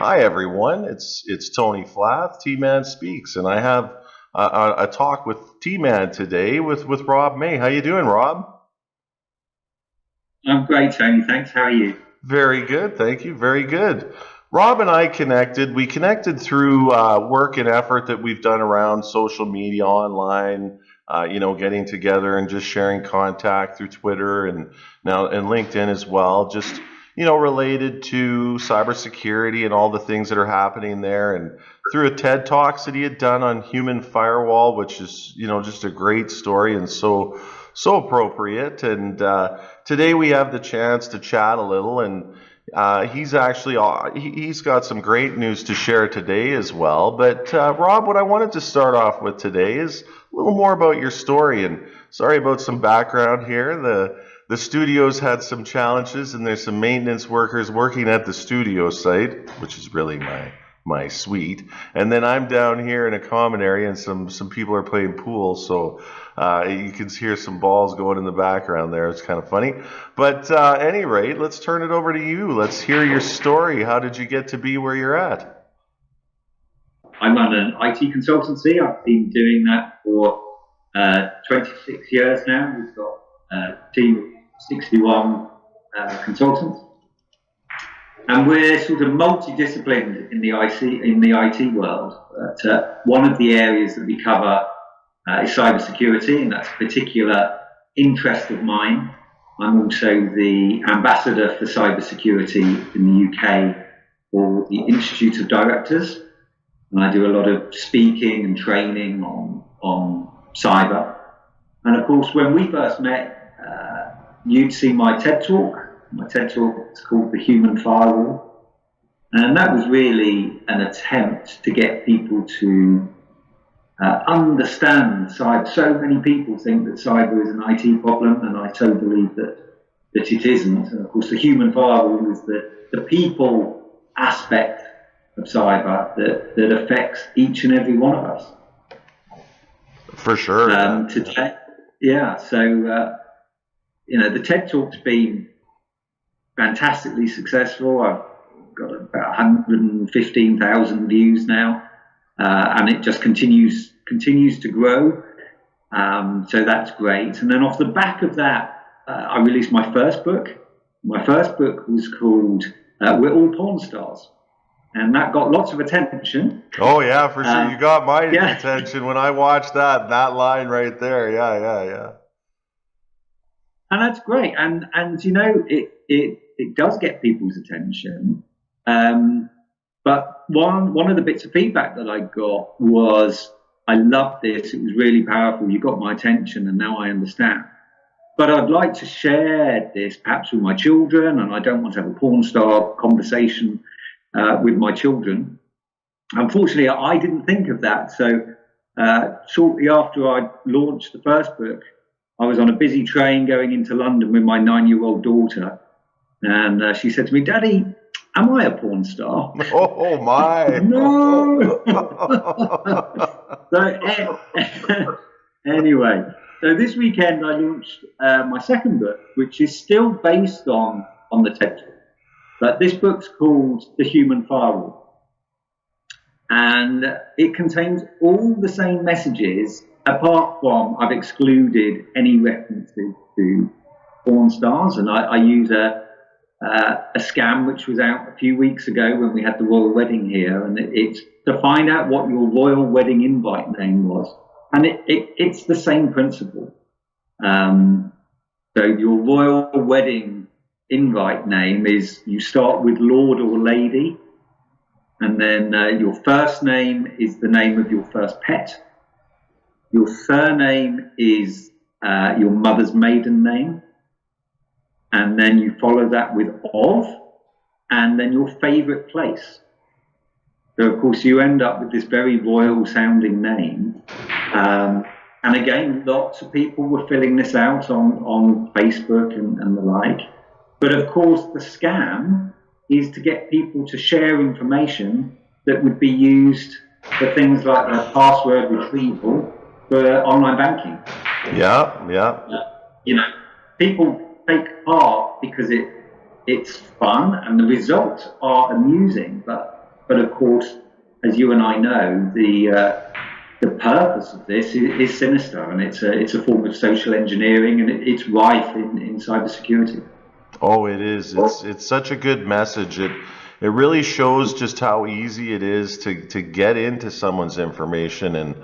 Hi everyone, it's Tony Flath, T-Man Speaks, and I have a talk with T-Man today with Rob May. How you doing, Rob? I'm great, Tony. Thanks. How are you? Very good, thank you. Very good. Rob and I connected. We connected through work and effort that we've done around social media, online. Getting together and just sharing contact through Twitter and LinkedIn as well. Just related to cybersecurity and all the things that are happening there. And through a TED Talks that he had done on human firewall, which is just a great story and so appropriate. And today we have the chance to chat a little, and he's got some great news to share today as well. But Rob, what I wanted to start off with today is a little more about your story. And sorry about some background here. The studio's had some challenges, and there's some maintenance workers working at the studio site, which is really my suite. And then I'm down here in a common area, and some people are playing pool, so you can hear some balls going in the background there. It's kind of funny. But at any rate, let's turn it over to you. Let's hear your story. How did you get to be where you're at? I run an IT consultancy. I've been doing that for 26 years now. We've got a team of 61 consultants. And we're sort of multidisciplined in the IT world. But one of the areas that we cover is cybersecurity, and that's a particular interest of mine. I'm also the ambassador for cybersecurity in the UK for the Institute of Directors, and I do a lot of speaking and training on cyber. And of course, when we first met, you'd seen my TED Talk. My TED Talk is called The Human Firewall. And that was really an attempt to get people to understand cyber. So many people think that cyber is an IT problem, and I so believe that it isn't. And of course, the human firewall is the people aspect of cyber that affects each and every one of us. For sure. Today, yeah. So, the TED Talk's been fantastically successful. I've got about 115,000 views now, and it just continues to grow. So that's great. And then off the back of that, I released my first book. My first book was called "We're All Porn Stars," and that got lots of attention. Oh yeah, for sure. You got my attention when I watched that line right there. Yeah. And that's great. And it does get people's attention. But one of the bits of feedback that I got was, I loved this. It was really powerful. You got my attention, and now I understand. But I'd like to share this perhaps with my children, and I don't want to have a porn star conversation with my children. Unfortunately, I didn't think of that. So shortly after I launched the first book, I was on a busy train going into London with my 9-year-old daughter. And she said to me, "Daddy, am I a porn star?" Oh my. No. Anyway, so this weekend I launched my second book, which is still based on the TED Talk. But this book's called The Human Firewall. And it contains all the same messages, apart from I've excluded any references to porn stars. And I use a scam which was out a few weeks ago when we had the royal wedding here, and it's to find out what your royal wedding invite name was, and it's the same principle. So your royal wedding invite name is, you start with Lord or Lady, and then your first name is the name of your first pet. Your surname is your mother's maiden name. And then you follow that with of, and then your favorite place. So, of course, you end up with this very royal sounding name. And again, lots of people were filling this out on Facebook and the like. But of course, the scam is to get people to share information that would be used for things like a password retrieval for online banking. Yeah. People take part because it's fun and the results are amusing, but But of course, as you and I know, the purpose of this is sinister, and it's a form of social engineering, and it's rife in cybersecurity. Oh, it is. It's such a good message. It really shows just how easy it is to get into someone's information, and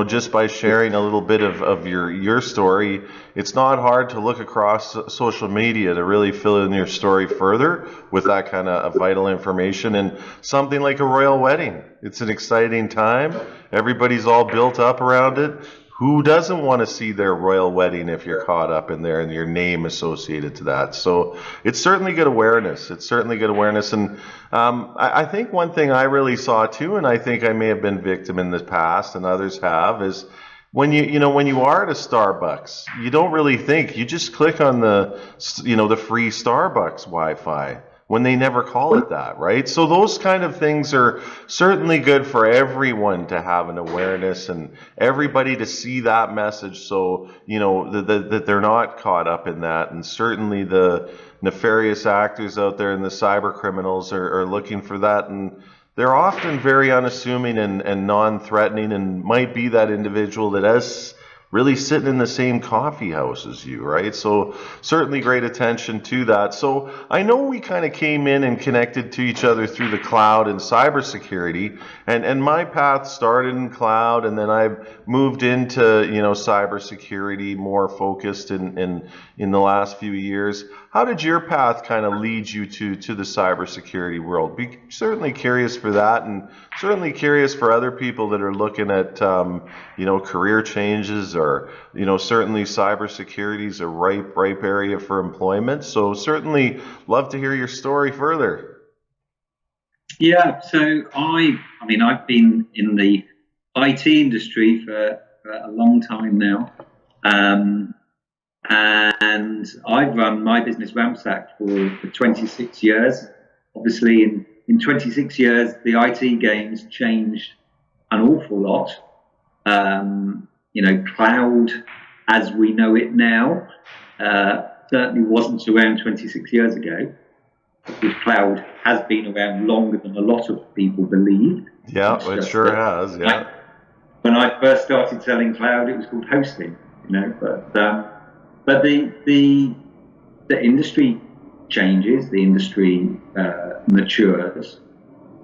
just by sharing a little bit of your story, it's not hard to look across social media to really fill in your story further with that kind of vital information. And something like a royal wedding, it's an exciting time. Everybody's all built up around it. Who doesn't want to see their royal wedding if you're caught up in there and your name associated to that? So it's certainly good awareness. It's certainly good awareness. And I think one thing I really saw too, and I think I may have been victim in the past and others have, is when when you are at a Starbucks, you don't really think. You just click on the free Starbucks Wi-Fi, when they never call it that, right? So those kind of things are certainly good for everyone to have an awareness, and everybody to see that message, so that they're not caught up in that. And certainly the nefarious actors out there and the cyber criminals are looking for that, and they're often very unassuming and non-threatening, and might be that individual that has really sitting in the same coffee house as you, right? So certainly great attention to that. So I know we kind of came in and connected to each other through the cloud and cybersecurity, and my path started in cloud, and then I've moved into cybersecurity, more focused in the last few years. How did your path kind of lead you to the cybersecurity world? Be certainly curious for that, and certainly curious for other people that are looking at career changes, or certainly cybersecurity is a ripe area for employment. So certainly love to hear your story further. Yeah, so I've been in the IT industry for a long time now. And I've run my business Ramsack for 26 years. Obviously, in 26 years, the IT game's changed an awful lot. Cloud as we know it now certainly wasn't around 26 years ago. Because cloud has been around longer than a lot of people believe. Yeah, it sure has. Yeah. When I first started selling cloud, it was called hosting. But the industry changes, the industry matures,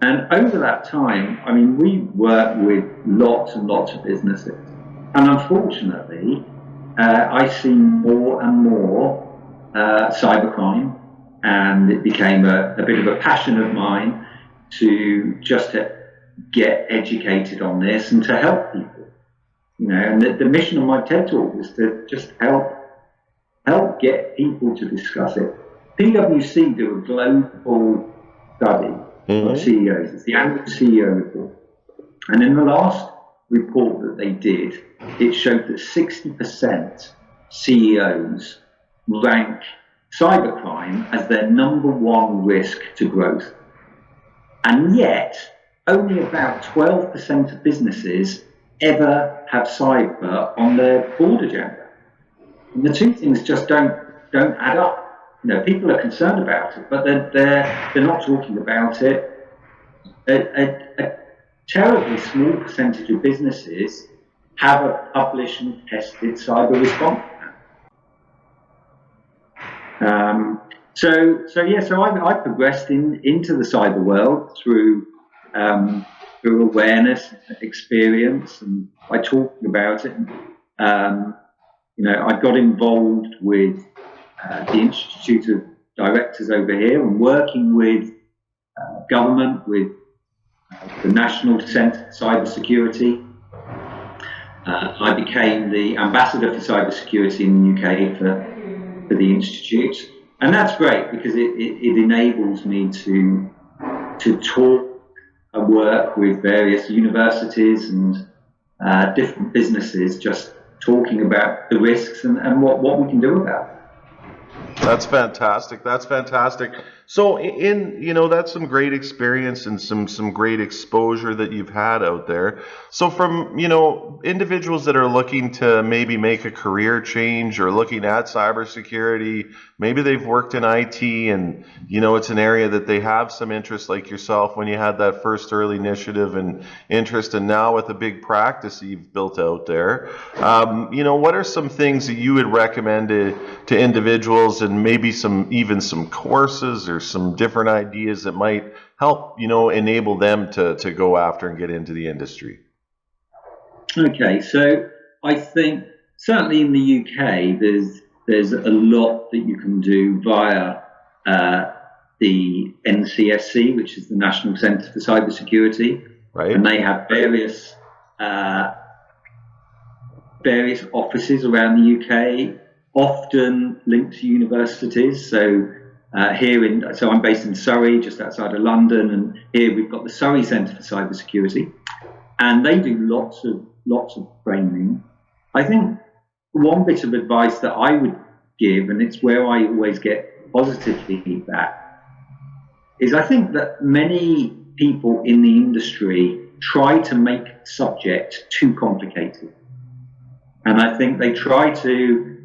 and over that time, we work with lots and lots of businesses, and unfortunately, I see more and more cybercrime, and it became a bit of a passion of mine to just get educated on this and to help people. And the mission of my TED Talk was to just help get people to discuss it. PwC do a global study of CEOs. It's the annual CEO report. And in the last report that they did, it showed that 60% CEOs rank cybercrime as their #1 risk to growth. And yet, only about 12% of businesses ever have cyber on their board agenda. And the two things just don't add up. People are concerned about it, but they're not talking about it. A terribly small percentage of businesses have a published and tested cyber response plan. So I progressed into the cyber world through awareness, experience, and by talking about it. I got involved with the Institute of Directors over here, and working with government, with the National Centre for Cybersecurity. I became the ambassador for cybersecurity in the UK for the Institute, and that's great because it enables me to talk and work with various universities and different businesses, just talking about the risks and what we can do about it. That's fantastic. That's fantastic. So that's some great experience and some great exposure that you've had out there. So from, individuals that are looking to maybe make a career change or looking at cybersecurity, maybe they've worked in IT and, it's an area that they have some interest like yourself when you had that first early initiative and interest, and now with a big practice that you've built out there, what are some things that you would recommend to individuals, and maybe even some courses or some different ideas that might help, enable them to go after and get into the industry? Okay, so I think certainly in the UK, there's a lot that you can do via the NCSC, which is the National Centre for Cybersecurity, right? And they have various offices around the UK, often linked to universities. So so I'm based in Surrey, just outside of London, and here we've got the Surrey Centre for Cybersecurity, and they do lots of training. I think one bit of advice that I would give, and it's where I always get positive feedback, is I think that many people in the industry try to make subject too complicated. And I think they try to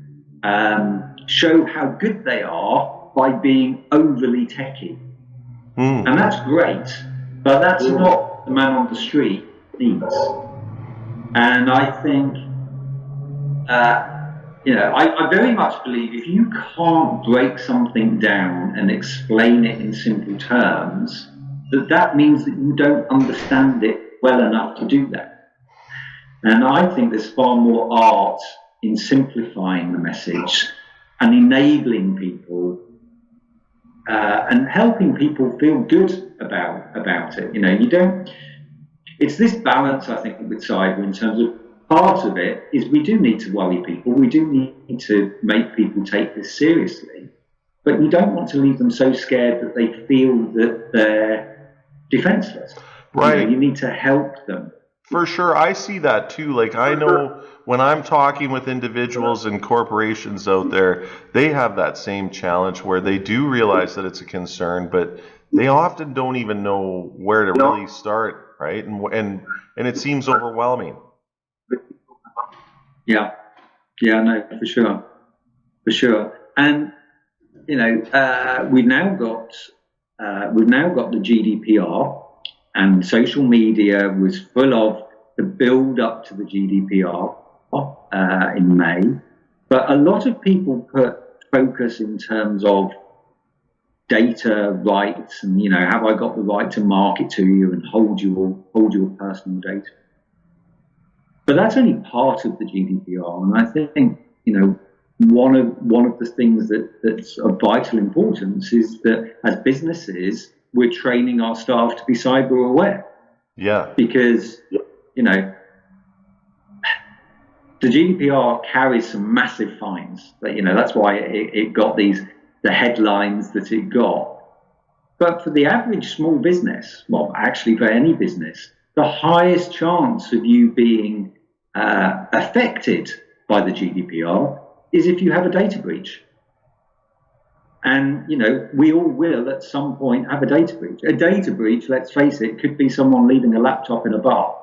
show how good they are by being overly techy. And that's great, but that's not the man on the street needs. And I think, I very much believe if you can't break something down and explain it in simple terms, that means that you don't understand it well enough to do that. And I think there's far more art in simplifying the message and enabling people and helping people feel good about it. It's this balance, I think, with cyber, in terms of part of it is we do need to worry people. We do need to make people take this seriously. But you don't want to leave them so scared that they feel that they're defenseless. Right. You need to help them. For sure. I see that too. Like, I know when I'm talking with individuals and corporations out there, they have that same challenge where they do realize that it's a concern, but they often don't even know where to really start, right? And it seems overwhelming. Yeah, no, for sure. And we've now got the GDPR, and social media was full of the build up to the GDPR in May. But a lot of people put focus in terms of data rights and, have I got the right to market to you and hold your personal data? But that's only part of the GDPR, and I think, one of the things that's of vital importance is that as businesses, we're training our staff to be cyber aware. Yeah. Because, the GDPR carries some massive fines. That's why it got the headlines that it got. But for the average small business, well, actually for any business, the highest chance of you being affected by the GDPR is if you have a data breach. And, we all will at some point have a data breach. A data breach, let's face it, could be someone leaving a laptop in a bar.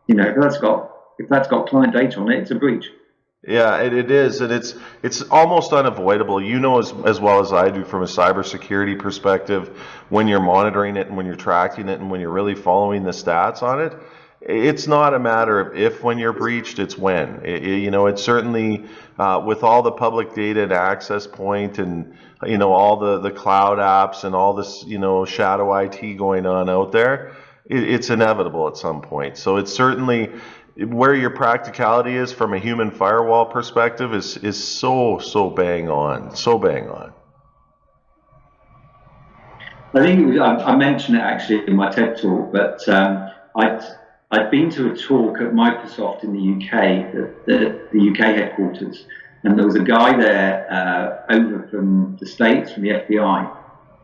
If that's got client data on it, it's a breach. Yeah, it is, and it's almost unavoidable. As well as I do from a cybersecurity perspective, when you're monitoring it and when you're tracking it and when you're really following the stats on it, it's not a matter of if when you're breached, it's when. It's certainly with all the public data and access point and all the cloud apps and all this shadow IT going on out there, it's inevitable at some point. So it's certainly where your practicality is from a human firewall perspective is so bang on. I think I mentioned it actually in my TED talk, but I'd been to a talk at Microsoft in the UK, the UK headquarters, and there was a guy there over from the States, from the FBI,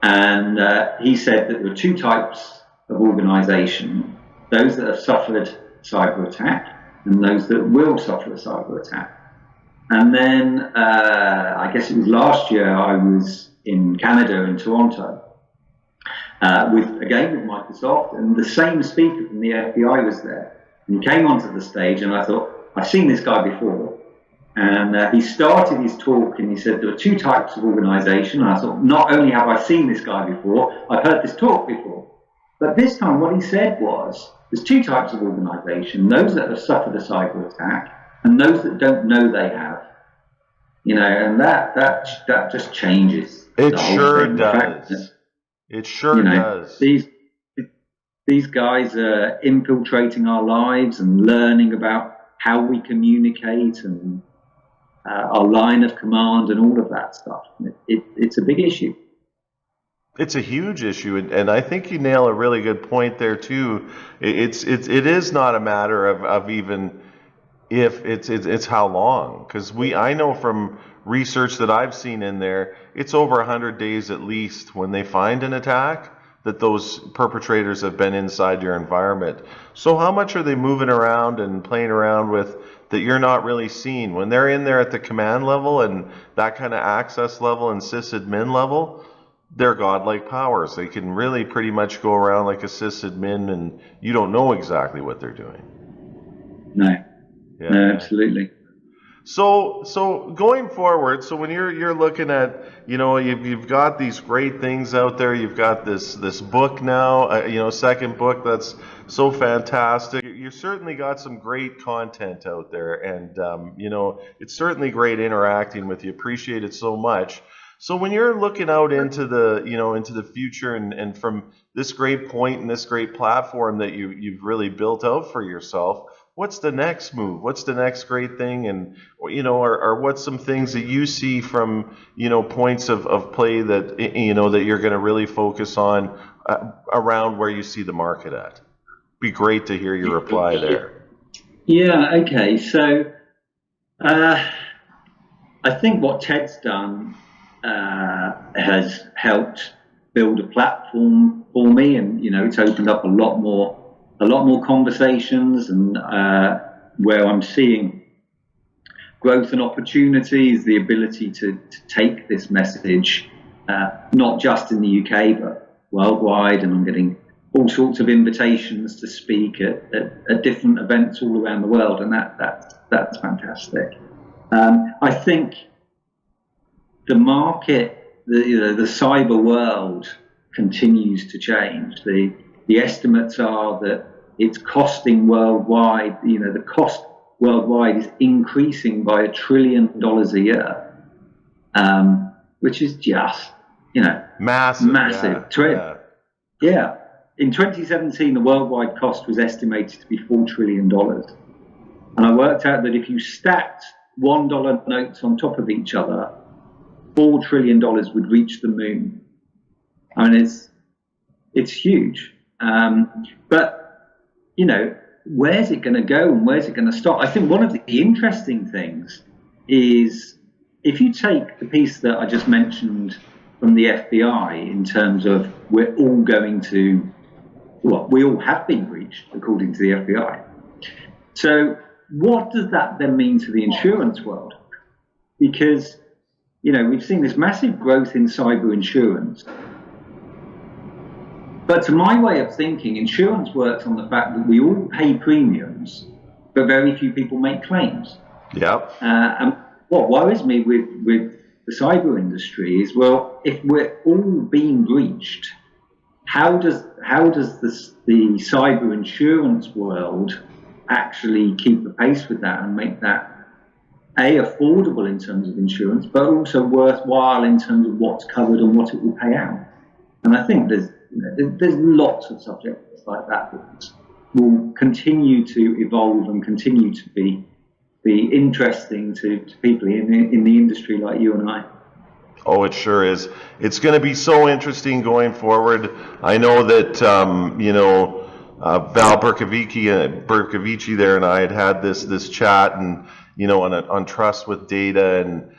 and he said that there were two types of organisation: those that have suffered cyber attack and those that will suffer a cyber attack. And then I guess it was last year I was in Canada, in Toronto, with Microsoft, and the same speaker from the FBI was there. And he came onto the stage, and I thought, I've seen this guy before. And he started his talk, and he said there are two types of organisation. And I thought, not only have I seen this guy before, I've heard this talk before. But this time, what he said was, there's two types of organisation: those that have suffered a cyber attack, and those that don't know they have. You know, and that just changes. It sure does. It sure does. These guys are infiltrating our lives and learning about how we communicate and our line of command and all of that stuff. It's a big issue. It's a huge issue, and I think you nail a really good point there too. It is not a matter of even if, it's how long, because I know from research that I've seen in there, it's over 100 days at least when they find an attack that those perpetrators have been inside your environment. So how much are they moving around and playing around with that you're not really seeing? When they're in there at the command level and that kind of access level and sysadmin level, they're godlike powers. They can really pretty much go around like a sysadmin, and you don't know exactly what they're doing. No, absolutely. So going forward, so when you're looking at, you've got these great things out there. You've got this book now, second book that's so fantastic. You certainly got some great content out there, and it's certainly great interacting with you. Appreciate it so much. So when you're looking out into the future, and from this great point and this great platform that you've really built out for yourself, what's the next move? What's the next great thing? And or what's some things that you see from points of play that that you're going to really focus on around where you see the market at? Be great to hear your reply there. Yeah. Okay. So I think what Ted's done has helped build a platform for me, and it's opened up a lot more conversations, and where I'm seeing growth and opportunities, the ability to take this message not just in the UK but worldwide, and I'm getting all sorts of invitations to speak at different events all around the world, and that's fantastic. I think the market, the cyber world continues to change. The estimates are that it's costing worldwide, the cost worldwide is increasing by $1 trillion a year, which is just, massive. Yeah. In 2017, the worldwide cost was estimated to be $4 trillion. And I worked out that if you stacked $1 notes on top of each other, $4 trillion would reach the moon. I mean, it's huge. But, where's it going to go and where's it going to stop? I think one of the interesting things is if you take the piece that I just mentioned from the FBI in terms of we all have been breached according to the FBI. So what does that then mean to the insurance world? Because, we've seen this massive growth in cyber insurance. But to my way of thinking, insurance works on the fact that we all pay premiums, but very few people make claims. Yep. And what worries me with the cyber industry is, well, if we're all being breached, how does the cyber insurance world actually keep the pace with that and make that affordable in terms of insurance, but also worthwhile in terms of what's covered and what it will pay out? And I think there's lots of subjects like that will continue to evolve and continue to be interesting to people in the industry like you and I. Oh, it sure is. It's going to be so interesting going forward. I know that Val Berkovici there and I had this chat, and on trust with data, and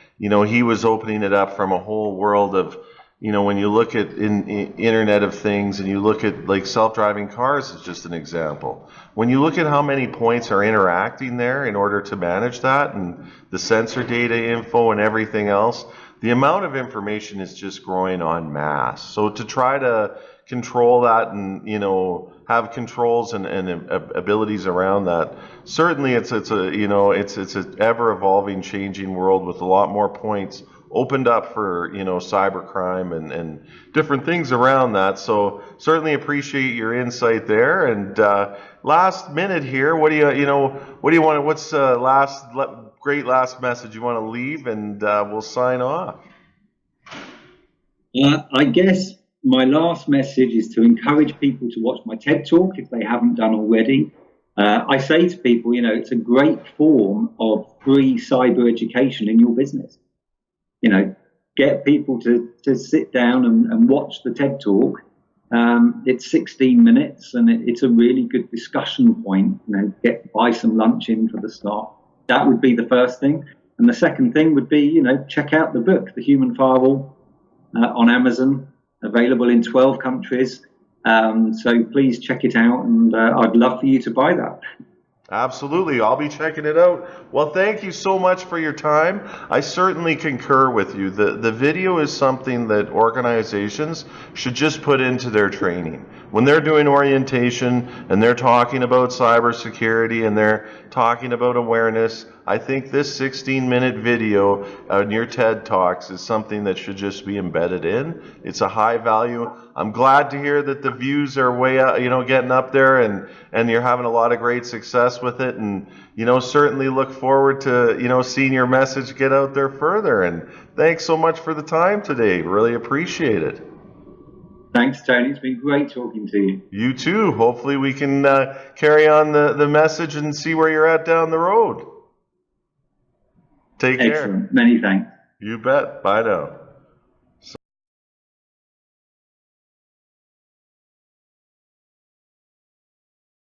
he was opening it up from a whole world of when you look at in Internet of Things, and you look at like self-driving cars as just an example. When you look at how many points are interacting there in order to manage that, and the sensor data info and everything else, the amount of information is just growing en masse. So to try to control that and, you know, have controls and abilities around that, certainly it's a, you know, it's an ever evolving, changing world with a lot more points opened up for, you know, cybercrime and different things around that. So certainly appreciate your insight there. And last minute here, what do you want? What's great last message you want to leave, and we'll sign off. I guess my last message is to encourage people to watch my TED Talk if they haven't done already. I say to people, you know, it's a great form of free cyber education in your business. You know, get people to sit down and watch the TED Talk. It's 16 minutes and it's a really good discussion point. You know, buy some lunch in for the staff. That would be the first thing. And the second thing would be, you know, check out the book, The Human Firewall, on Amazon, available in 12 countries. So please check it out, and I'd love for you to buy that. Absolutely. I'll be checking it out. Well, thank you so much for your time. I certainly concur with you. The video is something that organizations should just put into their training. When they're doing orientation and they're talking about cybersecurity and they're talking about awareness, I think this 16-minute video on your TED Talks is something that should just be embedded in. It's a high value. I'm glad to hear that the views are way up, you know, getting up there, and you're having a lot of great success with it. And, you know, certainly look forward to, you know, seeing your message get out there further. And thanks so much for the time today. Really appreciate it. Thanks, Tony. It's been great talking to you. You too. Hopefully we can carry on the message and see where you're at down the road. Take care. Excellent. Many thanks. You bet. Bye now.